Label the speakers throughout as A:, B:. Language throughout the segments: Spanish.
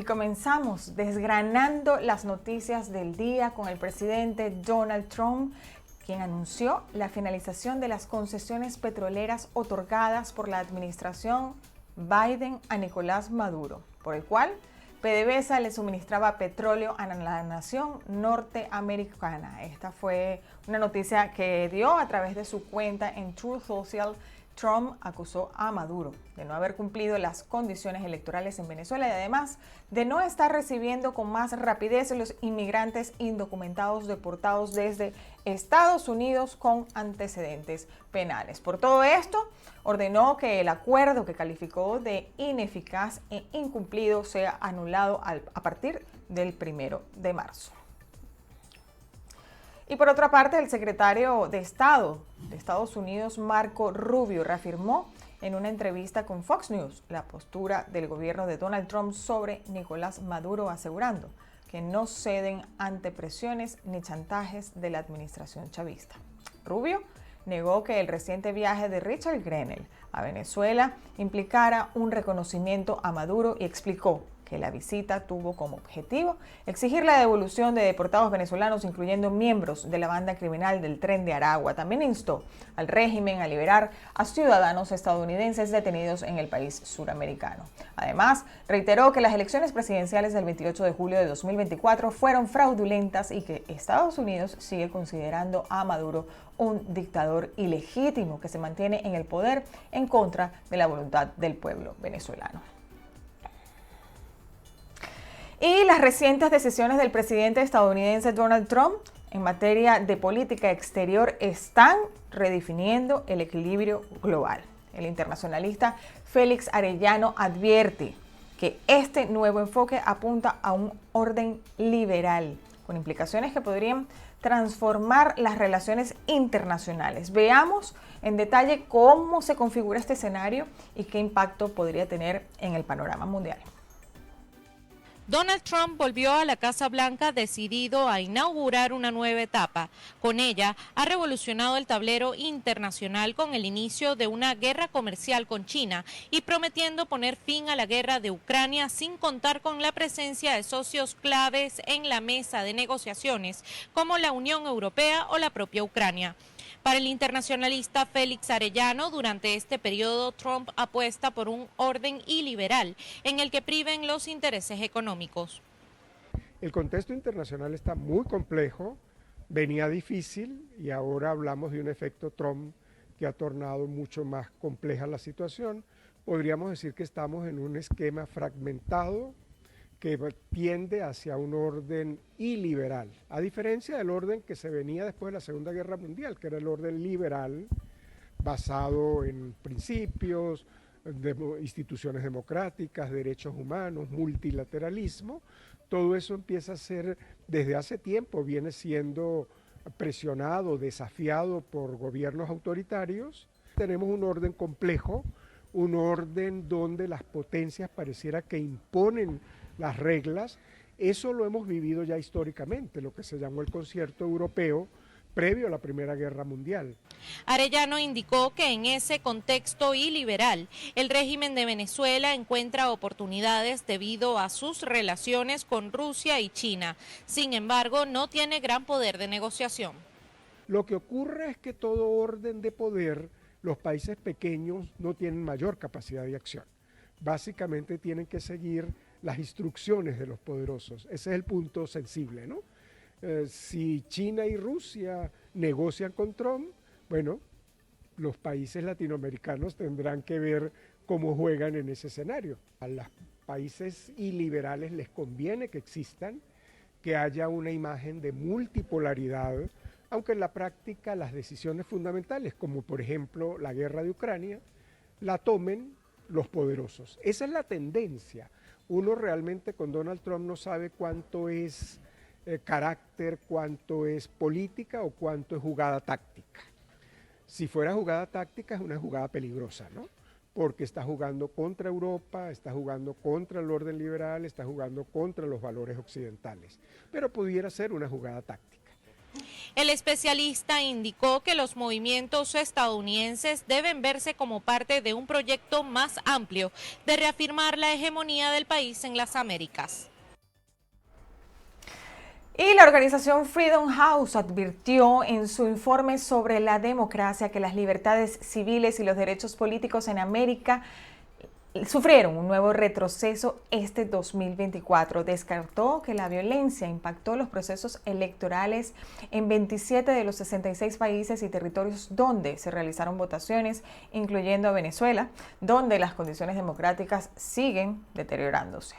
A: Y comenzamos desgranando las noticias del día con el presidente Donald Trump, quien anunció la finalización de las concesiones petroleras otorgadas por la administración Biden a Nicolás Maduro, por el cual PDVSA le suministraba petróleo a la nación norteamericana. Esta fue una noticia que dio a través de su cuenta en Truth Social. Trump acusó a Maduro de no haber cumplido las condiciones electorales en Venezuela y además de no estar recibiendo con más rapidez los inmigrantes indocumentados deportados desde Estados Unidos con antecedentes penales. Por todo esto, ordenó que el acuerdo que calificó de ineficaz e incumplido sea anulado a partir del 1 de marzo. Y por otra parte, el secretario de Estado de Estados Unidos, Marco Rubio, reafirmó en una entrevista con Fox News la postura del gobierno de Donald Trump sobre Nicolás Maduro, asegurando que no ceden ante presiones ni chantajes de la administración chavista. Rubio negó que el reciente viaje de Richard Grenell a Venezuela implicara un reconocimiento a Maduro y explicó que la visita tuvo como objetivo exigir la devolución de deportados venezolanos, incluyendo miembros de la banda criminal del Tren de Aragua. También instó al régimen a liberar a ciudadanos estadounidenses detenidos en el país suramericano. Además, reiteró que las elecciones presidenciales del 28 de julio de 2024 fueron fraudulentas y que Estados Unidos sigue considerando a Maduro un dictador ilegítimo que se mantiene en el poder en contra de la voluntad del pueblo venezolano. Y las recientes decisiones del presidente estadounidense Donald Trump en materia de política exterior están redefiniendo el equilibrio global. El internacionalista Félix Arellano advierte que este nuevo enfoque apunta a un orden liberal, con implicaciones que podrían transformar las relaciones internacionales. Veamos en detalle cómo se configura este escenario y qué impacto podría tener en el panorama mundial.
B: Donald Trump volvió a la Casa Blanca decidido a inaugurar una nueva etapa. Con ella, ha revolucionado el tablero internacional con el inicio de una guerra comercial con China y prometiendo poner fin a la guerra de Ucrania sin contar con la presencia de socios claves en la mesa de negociaciones, como la Unión Europea o la propia Ucrania. Para el internacionalista Félix Arellano, durante este periodo Trump apuesta por un orden iliberal en el que priven los intereses económicos.
C: El contexto internacional está muy complejo, venía difícil y ahora hablamos de un efecto Trump que ha tornado mucho más compleja la situación. Podríamos decir que estamos en un esquema fragmentado que tiende hacia un orden iliberal, a diferencia del orden que se venía después de la Segunda Guerra Mundial, que era el orden liberal, basado en principios, instituciones democráticas, derechos humanos, multilateralismo. Todo eso empieza a ser, desde hace tiempo, viene siendo presionado, desafiado por gobiernos autoritarios. Tenemos un orden complejo, un orden donde las potencias pareciera que imponen las reglas. Eso lo hemos vivido ya históricamente, lo que se llamó el concierto europeo previo a la Primera Guerra Mundial.
B: Arellano indicó que en ese contexto iliberal, el régimen de Venezuela encuentra oportunidades debido a sus relaciones con Rusia y China. Sin embargo, no tiene gran poder de negociación.
C: Lo que ocurre es que todo orden de poder, los países pequeños no tienen mayor capacidad de acción. Básicamente tienen que seguir las instrucciones de los poderosos. Ese es el punto sensible, ¿no? Si China y Rusia negocian con Trump, bueno, los países latinoamericanos tendrán que ver cómo juegan en ese escenario. A los países iliberales les conviene que existan, que haya una imagen de multipolaridad, aunque en la práctica las decisiones fundamentales, como por ejemplo la guerra de Ucrania, la tomen los poderosos. Esa es la tendencia. Uno realmente con Donald Trump no sabe cuánto es carácter, cuánto es política o cuánto es jugada táctica. Si fuera jugada táctica es una jugada peligrosa, ¿no? Porque está jugando contra Europa, está jugando contra el orden liberal, está jugando contra los valores occidentales. Pero pudiera ser una jugada táctica.
B: El especialista indicó que los movimientos estadounidenses deben verse como parte de un proyecto más amplio de reafirmar la hegemonía del país en las Américas.
A: Y la organización Freedom House advirtió en su informe sobre la democracia que las libertades civiles y los derechos políticos en América sufrieron un nuevo retroceso este 2024. Descartó que la violencia impactó los procesos electorales en 27 de los 66 países y territorios donde se realizaron votaciones, incluyendo a Venezuela, donde las condiciones democráticas siguen deteriorándose.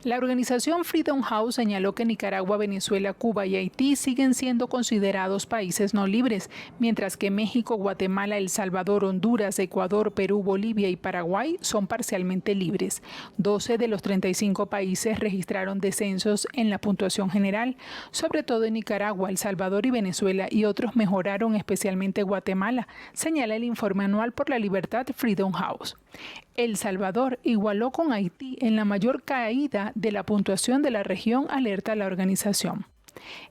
D: La organización Freedom House señaló que Nicaragua, Venezuela, Cuba y Haití siguen siendo considerados países no libres, mientras que México, Guatemala, El Salvador, Honduras, Ecuador, Perú, Bolivia y Paraguay son parcialmente libres. 12 de los 35 países registraron descensos en la puntuación general, sobre todo en Nicaragua, El Salvador y Venezuela, y otros mejoraron, especialmente Guatemala, señala el informe anual por la libertad Freedom House. El Salvador igualó con Haití en la mayor caída de la puntuación de la región, alerta la organización.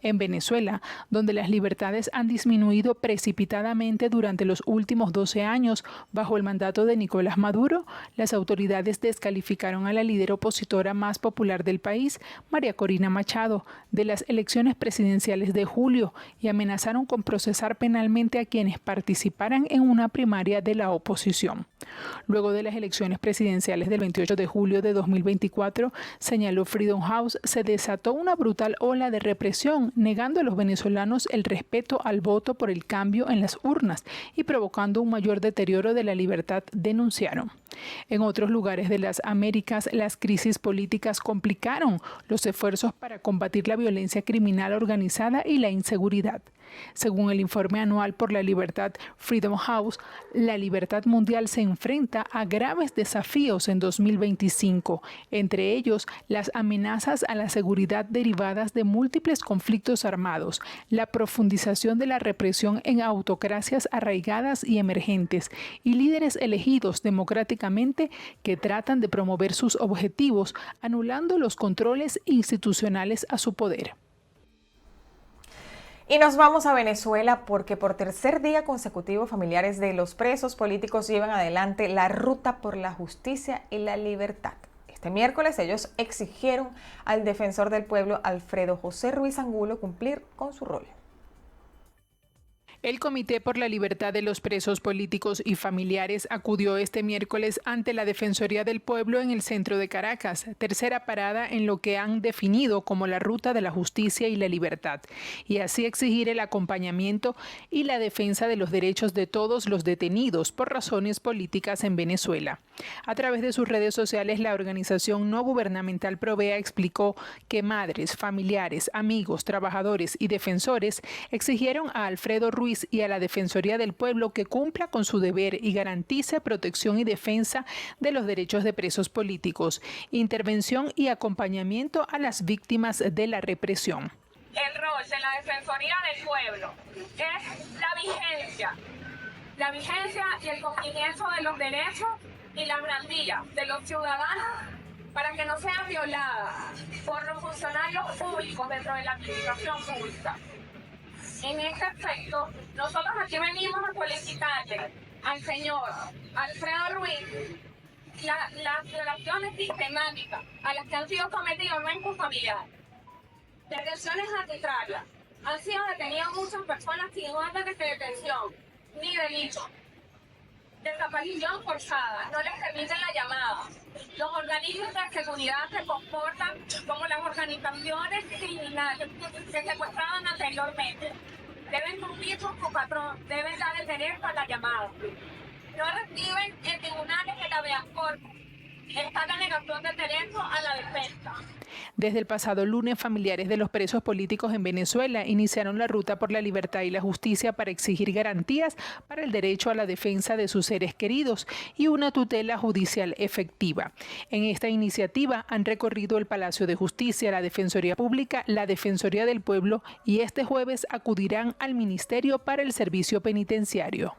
D: En Venezuela, donde las libertades han disminuido precipitadamente durante los últimos 12 años bajo el mandato de Nicolás Maduro, las autoridades descalificaron a la líder opositora más popular del país, María Corina Machado, de las elecciones presidenciales de julio y amenazaron con procesar penalmente a quienes participaran en una primaria de la oposición. Luego de las elecciones presidenciales del 28 de julio de 2024, señaló Freedom House, se desató una brutal ola de represión, negando a los venezolanos el respeto al voto por el cambio en las urnas y provocando un mayor deterioro de la libertad, denunciaron. En otros lugares de las Américas, las crisis políticas complicaron los esfuerzos para combatir la violencia criminal organizada y la inseguridad. Según el informe anual por la libertad Freedom House, la libertad mundial se enfrenta a graves desafíos en 2025, entre ellos las amenazas a la seguridad derivadas de múltiples conflictos armados, la profundización de la represión en autocracias arraigadas y emergentes, y líderes elegidos democráticamente que tratan de promover sus objetivos, anulando los controles institucionales a su poder.
A: Y nos vamos a Venezuela porque por tercer día consecutivo familiares de los presos políticos llevan adelante la ruta por la justicia y la libertad. Este miércoles ellos exigieron al defensor del pueblo Alfredo José Ruiz Angulo cumplir con su rol.
D: El Comité por la Libertad de los Presos Políticos y Familiares acudió este miércoles ante la Defensoría del Pueblo en el centro de Caracas, tercera parada en lo que han definido como la ruta de la justicia y la libertad, y así exigir el acompañamiento y la defensa de los derechos de todos los detenidos por razones políticas en Venezuela. A través de sus redes sociales, la organización no gubernamental Provea explicó que madres, familiares, amigos, trabajadores y defensores exigieron a Alfredo Ruiz y a la Defensoría del Pueblo que cumpla con su deber y garantice protección y defensa de los derechos de presos políticos, intervención y acompañamiento a las víctimas de la represión.
E: El rol de la Defensoría del Pueblo es la vigencia y el cumplimiento de los derechos y la garantía de los ciudadanos para que no sean violadas por los funcionarios públicos dentro de la administración pública. En este aspecto, nosotros aquí venimos a solicitarle al señor Alfredo Ruiz las violaciones sistemáticas a las que han sido cometidas nuestros familiares. Detenciones arbitrarias. Han sido detenidas muchas personas sin orden de detención ni delito. Desaparición forzada, no les permiten la llamada. Los organismos de seguridad se comportan como las organizaciones criminales que secuestraban anteriormente. Deben cumplir con su patrón, deben dar el derecho a la llamada. No reciben en tribunales de la habeas corpus. Está la negación del derecho a la defensa.
D: Desde el pasado lunes, familiares de los presos políticos en Venezuela iniciaron la ruta por la libertad y la justicia para exigir garantías para el derecho a la defensa de sus seres queridos y una tutela judicial efectiva. En esta iniciativa han recorrido el Palacio de Justicia, la Defensoría Pública, la Defensoría del Pueblo y este jueves acudirán al Ministerio para el Servicio Penitenciario.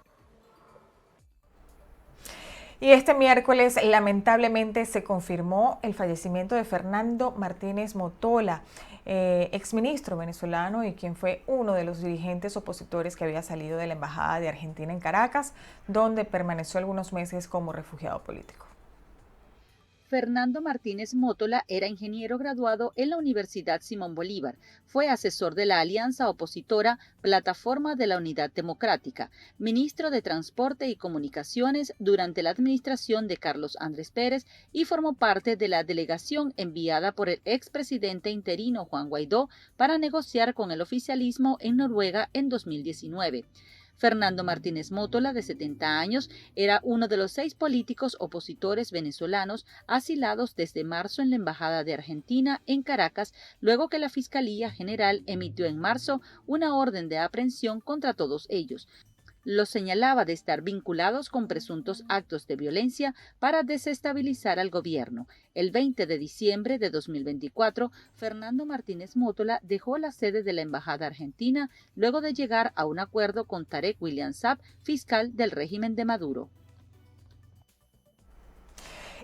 A: Y este miércoles lamentablemente se confirmó el fallecimiento de Fernando Martínez Motola, exministro venezolano y quien fue uno de los dirigentes opositores que había salido de la Embajada de Argentina en Caracas, donde permaneció algunos meses como refugiado político.
F: Fernando Martínez Mótola era ingeniero graduado en la Universidad Simón Bolívar. Fue asesor de la alianza opositora Plataforma de la Unidad Democrática, ministro de Transporte y Comunicaciones durante la administración de Carlos Andrés Pérez y formó parte de la delegación enviada por el expresidente interino Juan Guaidó para negociar con el oficialismo en Noruega en 2019. Fernando Martínez Mótola, de 70 años, era uno de los 6 políticos opositores venezolanos asilados desde marzo en la Embajada de Argentina en Caracas, luego que la Fiscalía General emitió en marzo una orden de aprehensión contra todos ellos. Los señalaba de estar vinculados con presuntos actos de violencia para desestabilizar al gobierno. El 20 de diciembre de 2024, Fernando Martínez Mótola dejó la sede de la Embajada Argentina luego de llegar a un acuerdo con Tarek William Saab, fiscal del régimen de Maduro.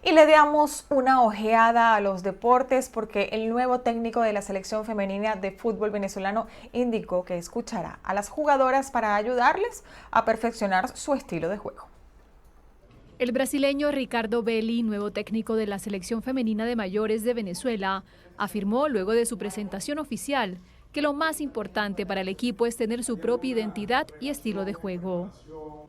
A: Y le damos una ojeada a los deportes porque el nuevo técnico de la selección femenina de fútbol venezolano indicó que escuchará a las jugadoras para ayudarles a perfeccionar su estilo de juego.
G: El brasileño Ricardo Belli, nuevo técnico de la selección femenina de mayores de Venezuela, afirmó luego de su presentación oficial que lo más importante para el equipo es tener su propia identidad y estilo de juego.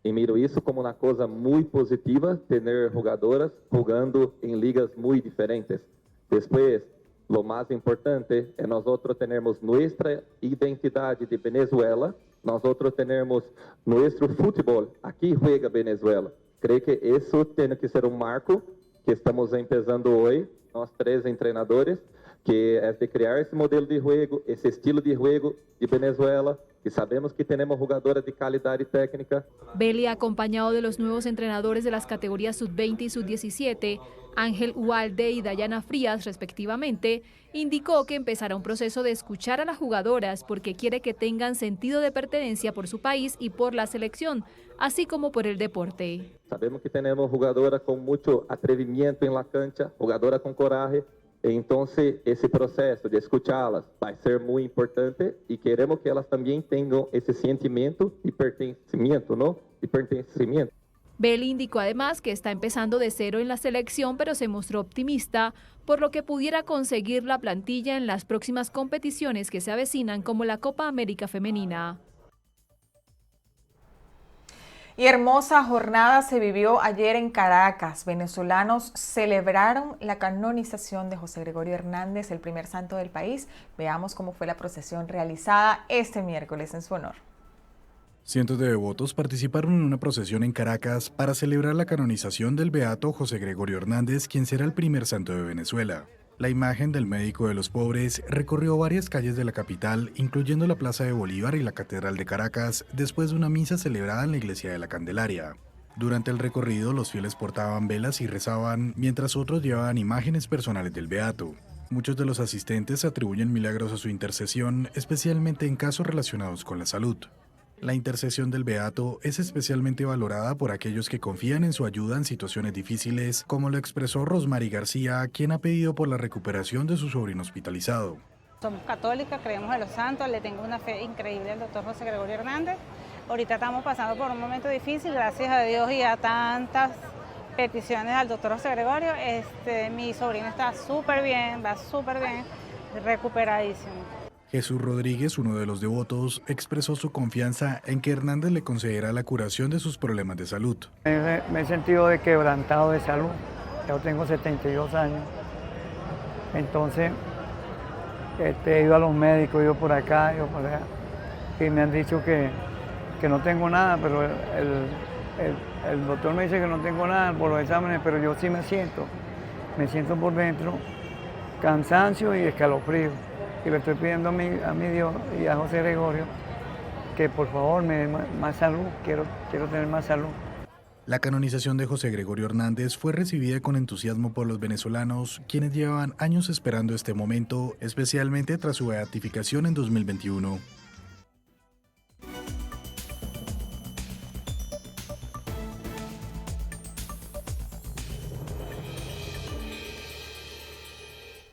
H: E miro isso como uma coisa muito positiva, ter jogadoras jogando em ligas muito diferentes. Depois, o mais importante é nós termos nossa identidade de Venezuela, nós termos nosso futebol, aqui joga Venezuela. Creio que isso tem que ser marco que estamos começando hoje, nós 3 treinadores, que é de criar esse modelo de jogo, esse estilo de jogo de Venezuela, y sabemos que tenemos jugadoras de calidad técnica.
G: Belli, acompañado de los nuevos entrenadores de las categorías sub-20 y sub-17, Ángel Ualde y Dayana Frías, respectivamente, indicó que empezará un proceso de escuchar a las jugadoras porque quiere que tengan sentido de pertenencia por su país y por la selección, así como por el deporte.
H: Sabemos que tenemos jugadoras con mucho atrevimiento en la cancha, jugadoras con coraje. Entonces, ese proceso de escucharlas va a ser muy importante y queremos que ellas también tengan ese sentimiento de pertenecimiento, ¿no? De pertenecimiento.
G: Belli indicó además que está empezando de cero en la selección, pero se mostró optimista por lo que pudiera conseguir la plantilla en las próximas competiciones que se avecinan, como la Copa América Femenina.
A: Y hermosa jornada se vivió ayer en Caracas. Venezolanos celebraron la canonización de José Gregorio Hernández, el primer santo del país. Veamos cómo fue la procesión realizada este miércoles en su honor.
I: Cientos de devotos participaron en una procesión en Caracas para celebrar la canonización del beato José Gregorio Hernández, quien será el primer santo de Venezuela. La imagen del médico de los pobres recorrió varias calles de la capital, incluyendo la Plaza de Bolívar y la Catedral de Caracas, después de una misa celebrada en la Iglesia de la Candelaria. Durante el recorrido, los fieles portaban velas y rezaban, mientras otros llevaban imágenes personales del beato. Muchos de los asistentes atribuyen milagros a su intercesión, especialmente en casos relacionados con la salud. La intercesión del beato es especialmente valorada por aquellos que confían en su ayuda en situaciones difíciles, como lo expresó Rosmary García, quien ha pedido por la recuperación de su sobrino hospitalizado.
J: Somos católicas, creemos en los santos, le tengo una fe increíble al doctor José Gregorio Hernández. Ahorita estamos pasando por un momento difícil, gracias a Dios y a tantas peticiones al doctor José Gregorio. Mi sobrino está súper bien, va súper bien, recuperadísimo.
I: Jesús Rodríguez, uno de los devotos, expresó su confianza en que Hernández le concederá la curación de sus problemas de salud.
K: Me he sentido quebrantado de salud, yo tengo 72 años, entonces he ido a los médicos, he ido por acá, yo por allá, y me han dicho que no tengo nada, pero el doctor me dice que no tengo nada por los exámenes, pero yo sí me siento por dentro cansancio y escalofrío. Y le estoy pidiendo a mi Dios y a José Gregorio que por favor me dé más salud, quiero tener más salud.
I: La canonización de José Gregorio Hernández fue recibida con entusiasmo por los venezolanos, quienes llevaban años esperando este momento, especialmente tras su beatificación en 2021.